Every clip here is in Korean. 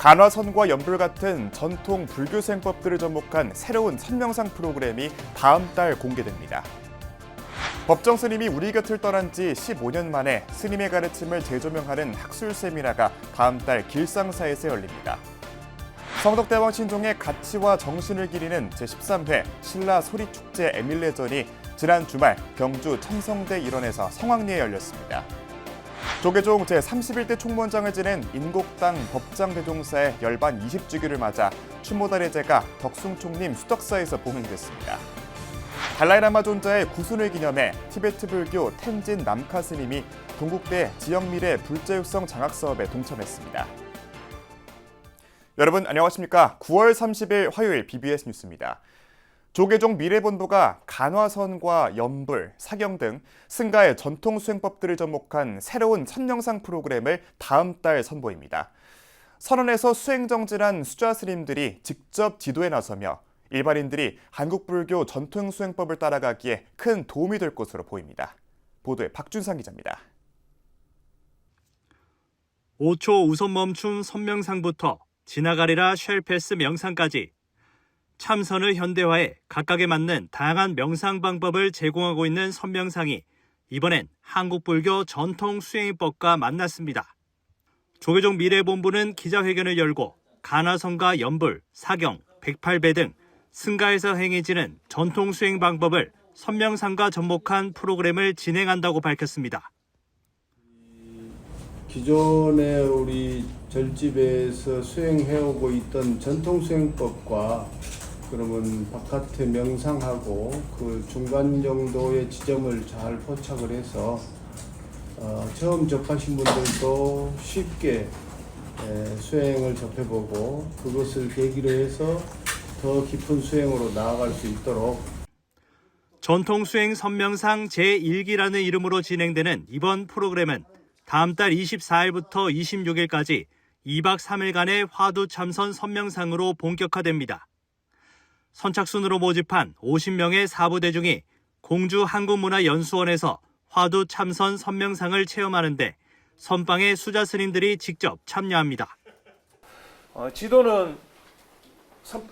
간화선과 연불 같은 전통 불교 수행법들을 접목한 새로운 선명상 프로그램이 다음 달 공개됩니다. 법정 스님이 우리 곁을 떠난 지 15년 만에 스님의 가르침을 재조명하는 학술 세미나가 다음 달 길상사에서 열립니다. 성덕대왕 신종의 가치와 정신을 기리는 제13회 신라 소리축제 에밀레전이 지난 주말 경주 첨성대 일원에서 성황리에 열렸습니다. 조계종 제31대 총무원장을 지낸 인곡당 법장대종사의 열반 20주기를 맞아 추모달의제가 덕숭총림 수덕사에서 봉행됐습니다. 달라이라마 존자의 구순을 기념해 티베트 불교 텐진 남카 스님이 동국대 지역미래 불자육성 장학사업에 동참했습니다. 여러분 안녕하십니까? 9월 30일 화요일 BBS 뉴스입니다. 조계종 미래본부가 간화선과 연불, 사경 등 승가의 전통 수행법들을 접목한 새로운 선명상 프로그램을 다음 달 선보입니다. 선원에서 수행정진한 수좌 스님들이 직접 지도에 나서며 일반인들이 한국 불교 전통 수행법을 따라가기에 큰 도움이 될 것으로 보입니다. 보도에 박준상 기자입니다. 5초 우선 멈춤 선명상부터 지나가리라 쉘패스 명상까지 참선을 현대화해 각각에 맞는 다양한 명상 방법을 제공하고 있는 선명상이 이번엔 한국불교 전통 수행법과 만났습니다. 조계종 미래본부는 기자회견을 열고 간화선과 연불, 사경, 108배 등 승가에서 행해지는 전통 수행 방법을 선명상과 접목한 프로그램을 진행한다고 밝혔습니다. 기존에 우리 절집에서 수행해오고 있던 전통 수행법과 그러면 바깥에 명상하고 그 중간 정도의 지점을 잘 포착을 해서 처음 접하신 분들도 쉽게 수행을 접해보고 그것을 계기로 해서 더 깊은 수행으로 나아갈 수 있도록 전통 수행 선명상 제1기라는 이름으로 진행되는 이번 프로그램은 다음 달 24일부터 26일까지 2박 3일간의 화두 참선 선명상으로 본격화됩니다. 선착순으로 모집한 50명의 사부대중이 공주 한국문화연수원에서 화두 참선 선명상을 체험하는데 선방의 수자 스님들이 직접 참여합니다. 지도는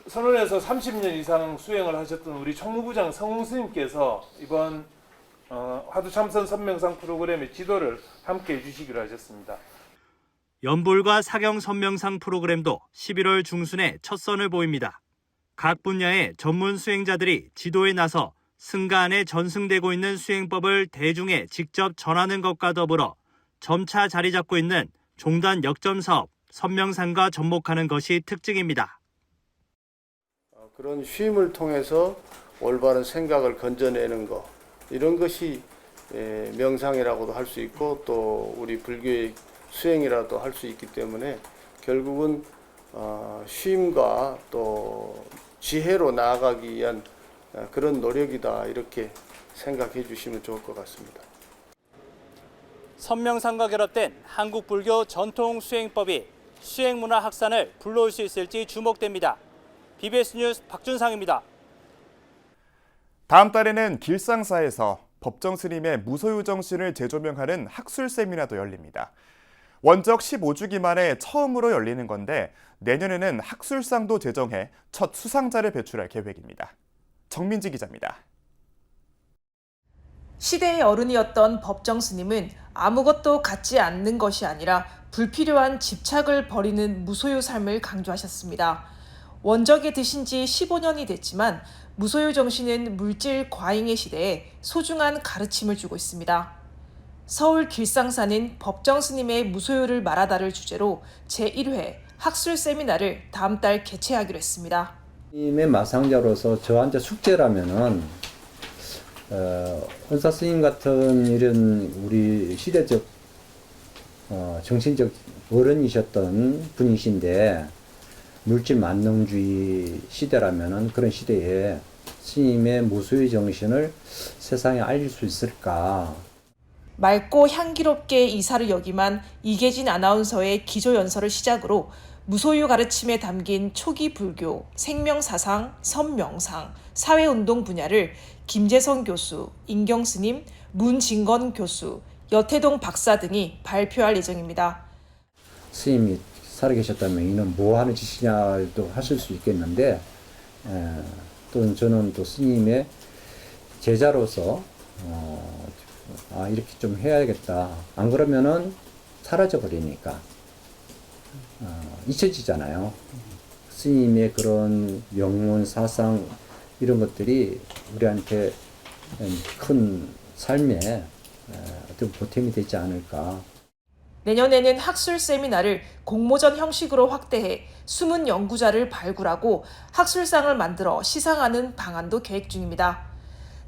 선원에서 30년 이상 수행을 하셨던 우리 총무부장 성웅 스님께서 이번 화두 참선 선명상 프로그램의 지도를 함께 해주시기로 하셨습니다. 연불과 사경 선명상 프로그램도 11월 중순에 첫 선을 보입니다. 각 분야의 전문 수행자들이 지도에 나서 승가 안에 전승되고 있는 수행법을 대중에 직접 전하는 것과 더불어 점차 자리 잡고 있는 종단 역점 사업 선명상과 접목하는 것이 특징입니다. 그런 쉼을 통해서 올바른 생각을 건져내는 것 이런 것이 명상이라고도 할 수 있고 또 우리 불교의 수행이라도 할 수 있기 때문에 결국은 쉼과 또 지혜로 나아가기 위한 그런 노력이다 이렇게 생각해 주시면 좋을 것 같습니다. 선명상과 결합된 한국 불교 전통 수행법이 수행문화 확산을 불러올 수 있을지 주목됩니다. BBS 뉴스 박준상입니다. 다음 달에는 길상사에서 법정 스님의 무소유 정신을 재조명하는 학술 세미나도 열립니다. 원적 15주기 만에 처음으로 열리는 건데 내년에는 학술상도 제정해 첫 수상자를 배출할 계획입니다. 정민지 기자입니다. 시대의 어른이었던 법정 스님은 아무것도 갖지 않는 것이 아니라 불필요한 집착을 버리는 무소유 삶을 강조하셨습니다. 원적에 드신 지 15년이 됐지만 무소유 정신은 물질 과잉의 시대에 소중한 가르침을 주고 있습니다. 서울 길상사는 법정 스님의 무소유를 말하다를 주제로 제1회 학술 세미나를 다음 달 개최하기로 했습니다. 스님의 마상자로서 저한테 숙제라면은 은사 스님 같은 이런 우리 시대적 정신적 어른이셨던 분이신데 물질 만능주의 시대라면은 그런 시대에 스님의 무소유 정신을 세상에 알릴 수 있을까? 맑고 향기롭게 이사를 역임한 이계진 아나운서의 기조연설을 시작으로 무소유 가르침에 담긴 초기 불교, 생명사상, 선명상, 사회운동 분야를 김재성 교수, 인경스님, 문진건 교수, 여태동 박사 등이 발표할 예정입니다. 스님이 살아계셨다면 이는 뭐 하는 짓이냐도 하실 수 있겠는데, 또 저는 또 스님의 제자로서 이렇게 좀 해야겠다. 안 그러면은 사라져 버리니까 잊혀지잖아요. 스님의 그런 명문 사상 이런 것들이 우리한테 큰 삶에 어떤 보탬이 되지 않을까. 내년에는 학술 세미나를 공모전 형식으로 확대해 숨은 연구자를 발굴하고 학술상을 만들어 시상하는 방안도 계획 중입니다.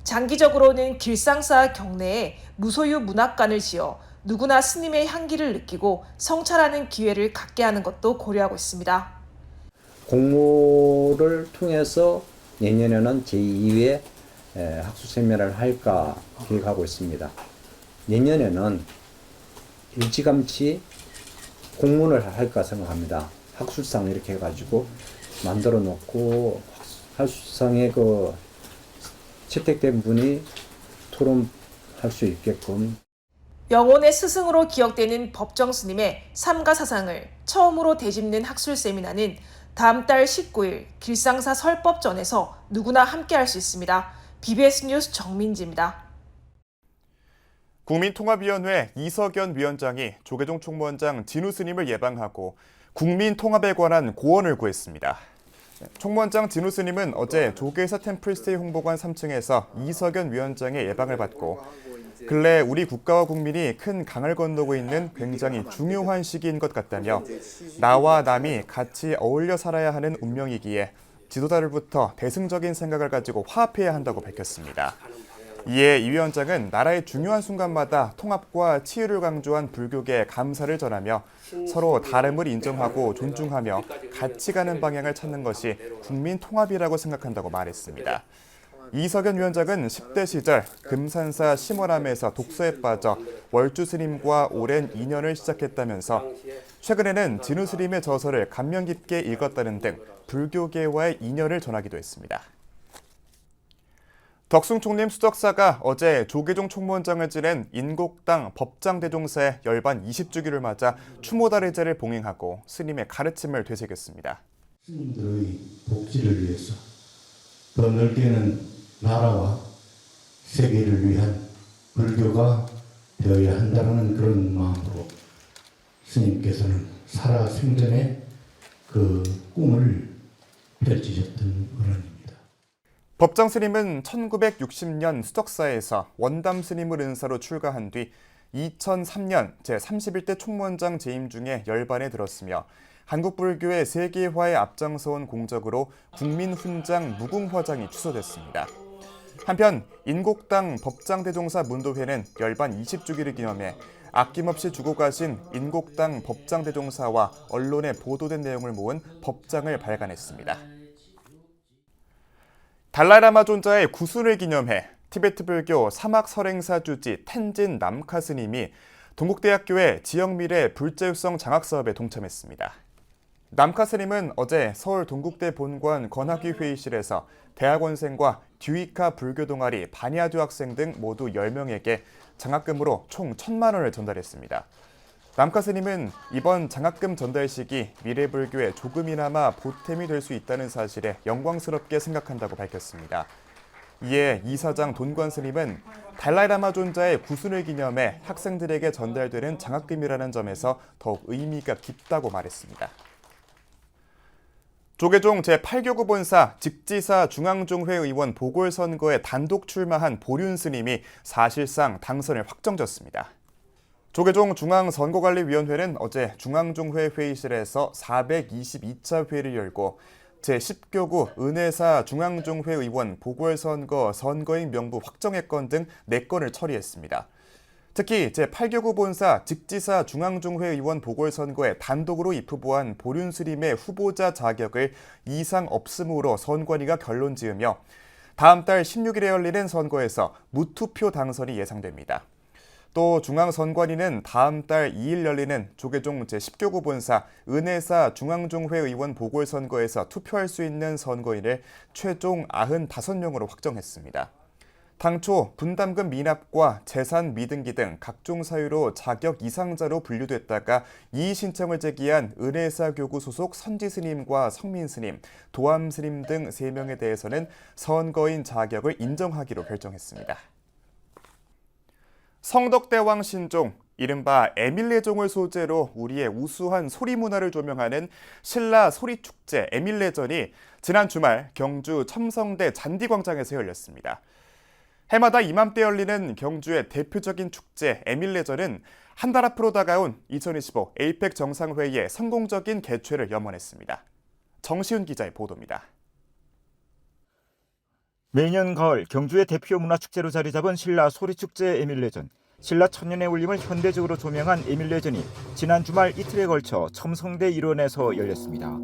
장기적으로는 길상사 경내에 무소유 문학관을 지어 누구나 스님의 향기를 느끼고 성찰하는 기회를 갖게 하는 것도 고려하고 있습니다. 공모를 통해서 내년에는 제2회 학술 세미나를 할까 계획하고 있습니다. 내년에는 일찌감치 공문을 할까 생각합니다. 학술상 이렇게 해가지고 만들어 놓고 학술상에 그 채택된 분이 토론할 수 있게끔. 영혼의 스승으로 기억되는 법정 스님의 삶과 사상을 처음으로 되짚는 학술 세미나는 다음 달 19일 길상사 설법전에서 누구나 함께할 수 있습니다. BBS 뉴스 정민지입니다. 국민통합위원회 이석연 위원장이 조계종 총무원장 진우 스님을 예방하고 국민통합에 관한 고언을 구했습니다. 총무원장 진우 스님은 어제 조계사 템플스테이 홍보관 3층에서 이석연 위원장의 예방을 받고 근래 우리 국가와 국민이 큰 강을 건너고 있는 굉장히 중요한 시기인 것 같다며 나와 남이 같이 어울려 살아야 하는 운명이기에 지도자들부터 대승적인 생각을 가지고 화합해야 한다고 밝혔습니다. 이에 이 위원장은 나라의 중요한 순간마다 통합과 치유를 강조한 불교계에 감사를 전하며 서로 다름을 인정하고 존중하며 같이 가는 방향을 찾는 것이 국민 통합이라고 생각한다고 말했습니다. 이석연 위원장은 10대 시절 금산사 심월암에서 독서에 빠져 월주 스님과 오랜 인연을 시작했다면서 최근에는 진우 스님의 저서를 감명 깊게 읽었다는 등 불교계와의 인연을 전하기도 했습니다. 덕숭 총림 수덕사가 어제 조계종 총무원장을 지낸 인곡당 법장대종사의 열반 20주기를 맞아 추모다리제를 봉행하고 스님의 가르침을 되새겼습니다. 스님들의 복지를 위해서 더 넓게는 나라와 세계를 위한 불교가 되어야 한다는 그런 마음으로 스님께서는 살아생전에 그 꿈을 펼치셨던 어른입니다. 법장 스님은 1960년 수덕사에서 원담 스님을 은사로 출가한 뒤 2003년 제31대 총무원장 재임 중에 열반에 들었으며 한국 불교의 세계화에 앞장서온 공적으로 국민훈장 무궁화장이 추서됐습니다. 한편 인곡당 법장대종사 문도회는 열반 20주기를 기념해 아낌없이 주고 가신 인곡당 법장대종사와 언론에 보도된 내용을 모은 법장을 발간했습니다. 달라이라마 존자의 구순을 기념해 티베트 불교 사막 설행사 주지 텐진 남카 스님이 동국대학교의 지역미래 불자율성 장학사업에 동참했습니다. 남카 스님은 어제 서울 동국대 본관 권학위 회의실에서 대학원생과 듀이카 불교 동아리 바니아듀 학생 등 모두 10명에게 장학금으로 총 1,000만 원을 전달했습니다. 남카 스님은 이번 장학금 전달식이 미래불교에 조금이나마 보탬이 될 수 있다는 사실에 영광스럽게 생각한다고 밝혔습니다. 이에 이사장 돈관 스님은 달라이라마 존자의 구순을 기념해 학생들에게 전달되는 장학금이라는 점에서 더욱 의미가 깊다고 말했습니다. 조계종 제8교구 본사 직지사 중앙종회 의원 보궐선거에 단독 출마한 보륜 스님이 사실상 당선을 확정졌습니다. 조계종 중앙선거관리위원회는 어제 중앙종회 회의실에서 422차 회의를 열고 제10교구 은혜사 중앙종회 의원 보궐선거 선거인 명부 확정의건 등 4건을 처리했습니다. 특히 제8교구 본사 직지사 중앙종회 의원 보궐선거에 단독으로 입후보한 보륜 스님의 후보자 자격을 이상 없음으로 선관위가 결론 지으며 다음 달 16일에 열리는 선거에서 무투표 당선이 예상됩니다. 또 중앙선관위는 다음 달 2일 열리는 조계종 제10교구 본사 은혜사 중앙종회 의원 보궐선거에서 투표할 수 있는 선거인을 최종 95명으로 확정했습니다. 당초 분담금 미납과 재산 미등기 등 각종 사유로 자격 이상자로 분류됐다가 이의 신청을 제기한 은혜사 교구 소속 선지 스님과 성민 스님, 도암 스님 등 3명에 대해서는 선거인 자격을 인정하기로 결정했습니다. 성덕대왕 신종, 이른바 에밀레종을 소재로 우리의 우수한 소리 문화를 조명하는 신라 소리축제 에밀레전이 지난 주말 경주 첨성대 잔디광장에서 열렸습니다. 해마다 이맘때 열리는 경주의 대표적인 축제 에밀레전은 한 달 앞으로 다가온 2025 에이펙 정상회의의 성공적인 개최를 염원했습니다. 정시훈 기자의 보도입니다. 매년 가을 경주의 대표 문화축제로 자리 잡은 신라 소리축제 에밀레전. 신라 천년의 울림을 현대적으로 조명한 에밀레전이 지난 주말 이틀에 걸쳐 첨성대 일원에서 열렸습니다.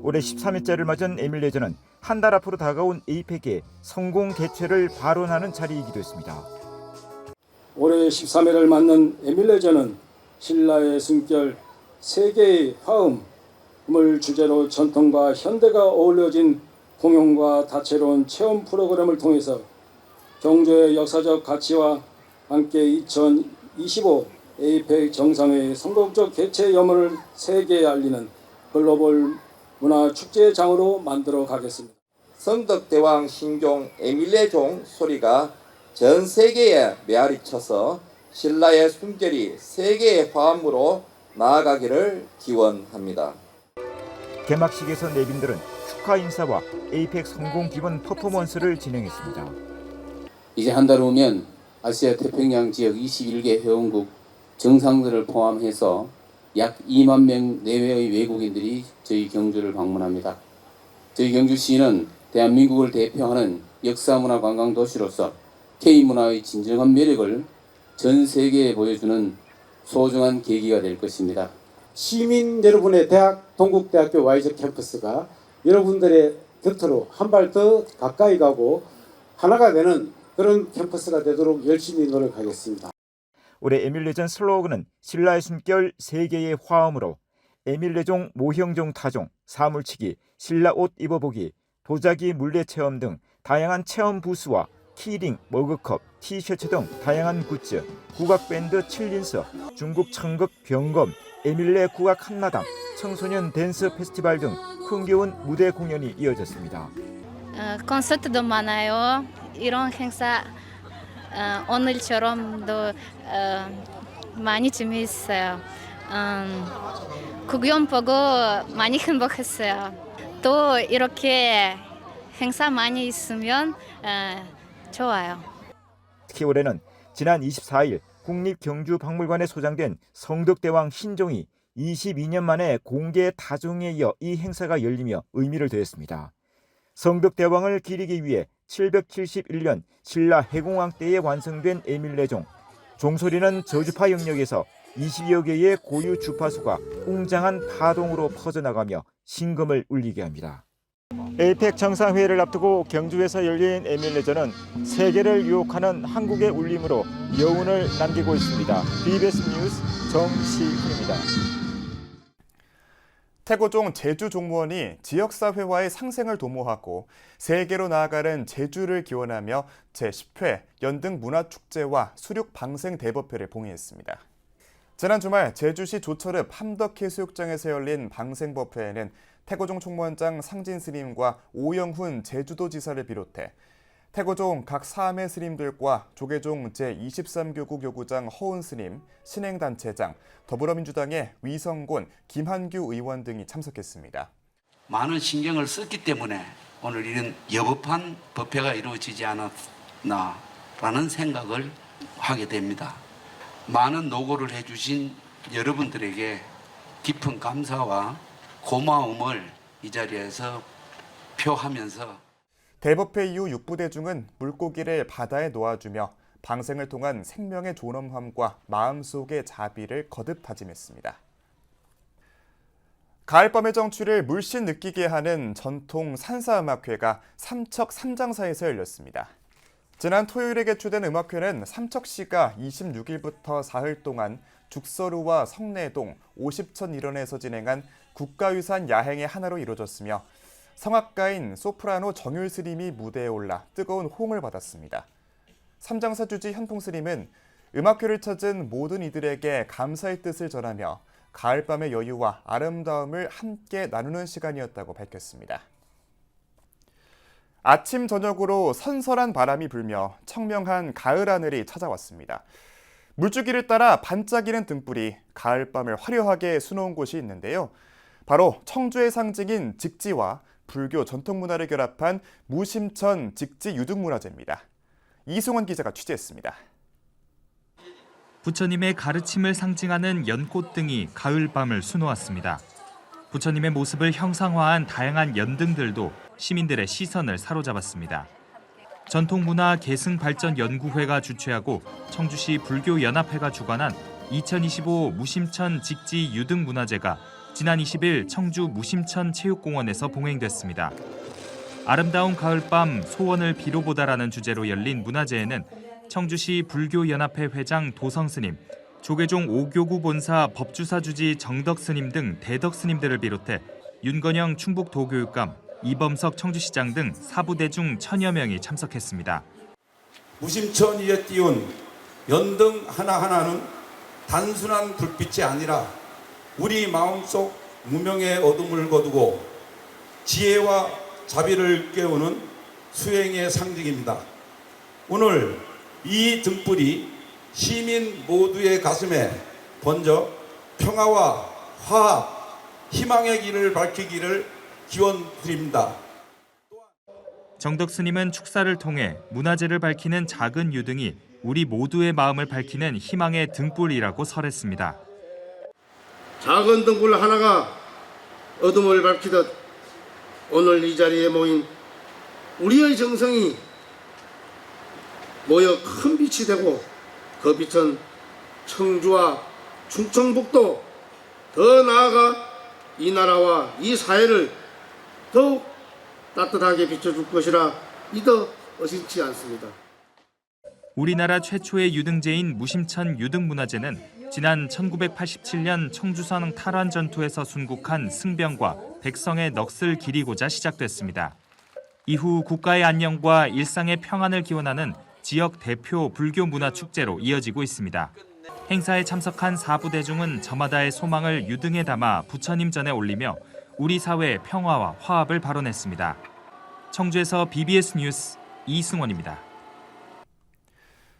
올해 13회째를 맞은 에밀레전은 한 달 앞으로 다가온 에이펙의 성공 개최를 발언하는 자리이기도 했습니다. 올해 13회를 맞는 에밀레전은 신라의 숨결 세계의 화음을 주제로 전통과 현대가 어우러진 공연과 다채로운 체험 프로그램을 통해서 경주의 역사적 가치와 함께 2025 에이펙 정상회의 성공적 개최 염원을 세계에 알리는 글로벌 문화축제장으로 만들어 가겠습니다. 성덕대왕 신종 에밀레종 소리가 전 세계에 메아리 쳐서 신라의 숨결이 세계의 화음으로 나아가기를 기원합니다. 개막식에서 내빈들은 축하 인사와 에이펙 성공 기본 퍼포먼스를 진행했습니다. 이제 한 달 후면 아시아 태평양 지역 21개 회원국 정상들을 포함해서 약 2만 명 내외의 외국인들이 저희 경주를 방문합니다. 저희 경주시는 대한민국을 대표하는 역사문화 관광 도시로서 K문화의 진정한 매력을 전 세계에 보여주는 소중한 계기가 될 것입니다. 시민 여러분의 대학 동국대학교 Y적 캠퍼스가 여러분들의 곁으로 한 발 더 가까이 가고 하나가 되는 그런 캠퍼스가 되도록 열심히 노력하겠습니다. 올해 에밀레전 슬로건은 신라의 숨결 세계의 화음으로 에밀레종 모형종 타종, 사물치기, 신라 옷 입어보기, 도자기 물레 체험 등 다양한 체험 부스와 키링, 머그컵, 티셔츠 등 다양한 굿즈, 국악밴드 7인서, 중국 청극 병검, 에밀레 국악 한마당, 청소년 댄스 페스티벌 등 흥겨운 무대 공연이 이어졌습니다. 콘서트도 많아요. 이런 행사 오늘처럼도 많이 재미있어요. 구경 보고 많이 행복했어요. 또 이렇게 행사 많이 있으면 좋아요. 특히 올해는 지난 24일 국립경주박물관에 소장된 성덕대왕 신종이 22년 만에 공개 타종에 이어 이 행사가 열리며 의미를 더했습니다. 성덕대왕을 기리기 위해 771년 신라 해공왕 때에 완성된 에밀레종. 종소리는 저주파 영역에서 20여 개의 고유 주파수가 웅장한 파동으로 퍼져나가며 신금을 울리게 합니다. 에이펙 정상회의를 앞두고 경주에서 열린 에밀레전은 세계를 유혹하는 한국의 울림으로 여운을 남기고 있습니다. BBS 뉴스 정시훈입니다. 태고종 제주종무원이 지역사회와의 상생을 도모하고 세계로 나아가는 제주를 기원하며 제10회 연등문화축제와 수륙방생대법회를 봉의했습니다. 지난 주말 제주시 조철읍 함덕해수욕장에서 열린 방생법회에는 태고종 총무원장 상진 스님과 오영훈 제주도지사를 비롯해 태고종 각 사암의 스님들과 조계종 제23교구 교구장 허운 스님, 신행단체장, 더불어민주당의 위성곤, 김한규 의원 등이 참석했습니다. 많은 신경을 썼기 때문에 오늘 이런 여법한 법회가 이루어지지 않았나라는 생각을 하게 됩니다. 많은 노고를 해주신 여러분들에게 깊은 감사와 고마움을 이 자리에서 표하면서 대법회 이후 육부대중은 물고기를 바다에 놓아주며 방생을 통한 생명의 존엄함과 마음속의 자비를 거듭 다짐했습니다. 가을밤의 정취를 물씬 느끼게 하는 전통 산사음악회가 삼척 삼장사에서 열렸습니다. 지난 토요일에 개최된 음악회는 삼척시가 26일부터 사흘 동안 죽서루와 성내동, 오십천 일원에서 진행한 국가유산 야행의 하나로 이루어졌으며 성악가인 소프라노 정율 스님이 무대에 올라 뜨거운 호응을 받았습니다. 삼장사주지 현풍스님은 음악회를 찾은 모든 이들에게 감사의 뜻을 전하며 가을밤의 여유와 아름다움을 함께 나누는 시간이었다고 밝혔습니다. 아침 저녁으로 선선한 바람이 불며 청명한 가을 하늘이 찾아왔습니다. 물줄기를 따라 반짝이는 등불이 가을밤을 화려하게 수놓은 곳이 있는데요. 바로 청주의 상징인 직지와 불교 전통 문화를 결합한 무심천 직지 유등문화재입니다. 이승원 기자가 취재했습니다. 부처님의 가르침을 상징하는 연꽃 등이 가을밤을 수놓았습니다. 부처님의 모습을 형상화한 다양한 연등들도 시민들의 시선을 사로잡았습니다. 전통문화계승발전연구회가 주최하고 청주시 불교연합회가 주관한 2025 무심천 직지 유등문화제가 지난 20일 청주 무심천 체육공원에서 봉행됐습니다. 아름다운 가을밤 소원을 비로보다라는 주제로 열린 문화제에는 청주시 불교연합회 회장 도성스님, 조계종 5교구 본사 법주사주지 정덕스님 등 대덕스님들을 비롯해 윤건영 충북도교육감, 이범석 청주시장 등 사부대중 1000여 명이 참석했습니다. 무심천 위에 띄운 연등 하나하나는 단순한 불빛이 아니라 우리 마음속 무명의 어둠을 거두고 지혜와 자비를 깨우는 수행의 상징입니다. 오늘 이 등불이 시민 모두의 가슴에 번져 평화와 화합, 희망의 길을 밝히기를 기원드립니다. 정덕 스님은 축사를 통해 문화재를 밝히는 작은 유등이 우리 모두의 마음을 밝히는 희망의 등불이라고 설했습니다. 작은 등불 하나가 어둠을 밝히듯 오늘 이 자리에 모인 우리의 정성이 모여 큰 빛이 되고 그 빛은 청주와 충청북도 더 나아가 이 나라와 이 사회를 더욱 따뜻하게 비춰줄 것이라 믿어 의심치 않습니다. 우리나라 최초의 유등제인 무심천 유등문화제는 지난 1987년 청주성 탈환 전투에서 순국한 승병과 백성의 넋을 기리고자 시작됐습니다. 이후 국가의 안녕과 일상의 평안을 기원하는 지역 대표 불교 문화 축제로 이어지고 있습니다. 행사에 참석한 사부대중은 저마다의 소망을 유등에 담아 부처님 전에 올리며 우리 사회의 평화와 화합을 발언했습니다. 청주에서 BBS 뉴스 이승원입니다.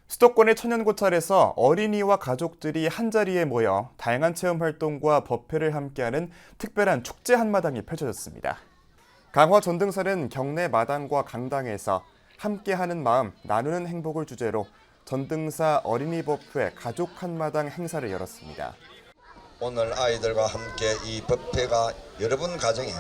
수도권의 천연고찰에서 어린이와 가족들이 한자리에 모여 다양한 체험 활동과 법회를 함께하는 특별한 축제 한마당이 펼쳐졌습니다. 강화 전등사는 경내 마당과 강당에서 함께하는 마음, 나누는 행복을 주제로 전등사 어린이법회 가족 한마당 행사를 열었습니다. 오늘 아이들과 함께 이 법회가 여러분 가정에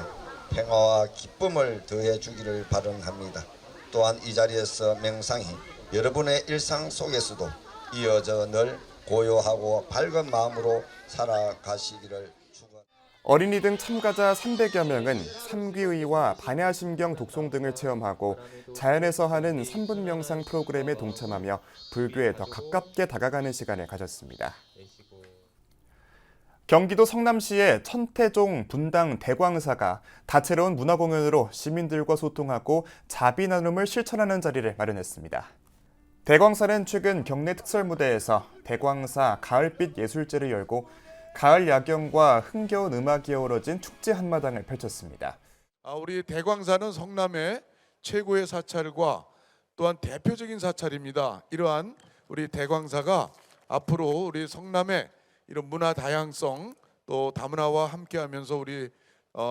평화와 기쁨을 더해 주기를 바람합니다. 또한 이 자리에서 명상이 여러분의 일상 속에서도 이어져 늘 고요하고 밝은 마음으로 살아가시기를 축원합니다. 어린이 등 참가자 300여 명은 삼귀의와 반야심경 독송 등을 체험하고 자연에서 하는 3분 명상 프로그램에 동참하며 불교에 더 가깝게 다가가는 시간을 가졌습니다. 경기도 성남시의 천태종 분당 대광사가 다채로운 문화공연으로 시민들과 소통하고 자비 나눔을 실천하는 자리를 마련했습니다. 대광사는 최근 경내 특설무대에서 대광사 가을빛 예술제를 열고 가을 야경과 흥겨운 음악이 어우러진 축제 한마당을 펼쳤습니다. 우리 대광사는 성남의 최고의 사찰과 또한 대표적인 사찰입니다. 이러한 우리 대광사가 앞으로 우리 성남의 이런 문화 다양성 또 다문화와 함께하면서 우리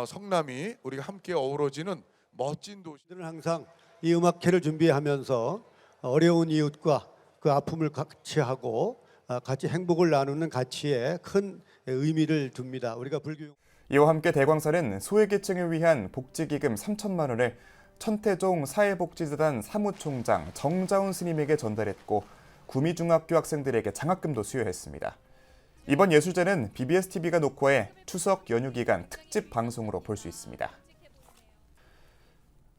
성남이 우리가 함께 어우러지는 멋진 도시들은 항상 이 음악회를 준비하면서 어려운 이웃과 그 아픔을 같이 하고 같이 행복을 나누는 가치에 큰 의미를 둡니다. 우리가 불교 이와 함께 대광사는 소외계층을 위한 복지기금 3천만 원을 천태종 사회복지재단 사무총장 정자훈 스님에게 전달했고 구미중학교 학생들에게 장학금도 수여했습니다. 이번 예술제는 BBS-TV가 녹화해 추석 연휴 기간 특집 방송으로 볼 수 있습니다.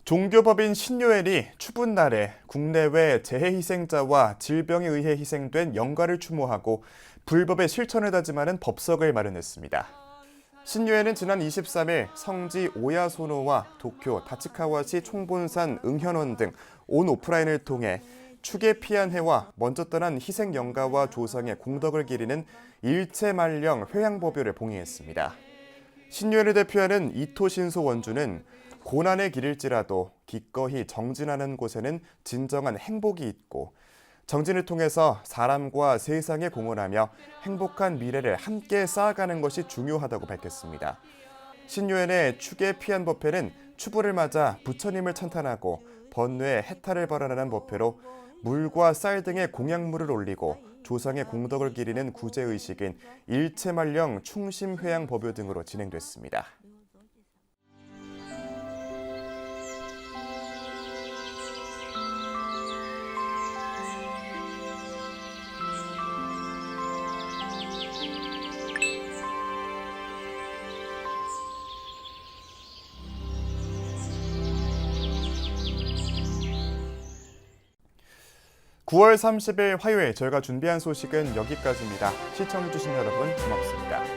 종교법인 신요엘이 추분 날에 국내외 재해희생자와 질병에 의해 희생된 영가를 추모하고 불법의 실천을 다짐하는 법석을 마련했습니다. 신요엘은 지난 23일 성지 오야소노와 도쿄 다치카와시 총본산 응현원 등 온 오프라인을 통해 축에 피한 해와 먼저 떠난 희생 영가와 조상의 공덕을 기리는 일체말령 회양법요를 봉행했습니다. 신유엔을 대표하는 이토신소 원주는 고난의 길일지라도 기꺼이 정진하는 곳에는 진정한 행복이 있고 정진을 통해서 사람과 세상에 공헌하며 행복한 미래를 함께 쌓아가는 것이 중요하다고 밝혔습니다. 신유엔의 축에 피한 법회는 추부를 맞아 부처님을 찬탄하고 번뇌의 해탈을 발언하는 법회로 물과 쌀 등의 공약물을 올리고 조상의 공덕을 기리는 구제의식인 일체말령 충심회양 법요 등으로 진행됐습니다. (9월 30일) 화요일 저희가 준비한 소식은 여기까지입니다. 시청해주신 여러분 고맙습니다.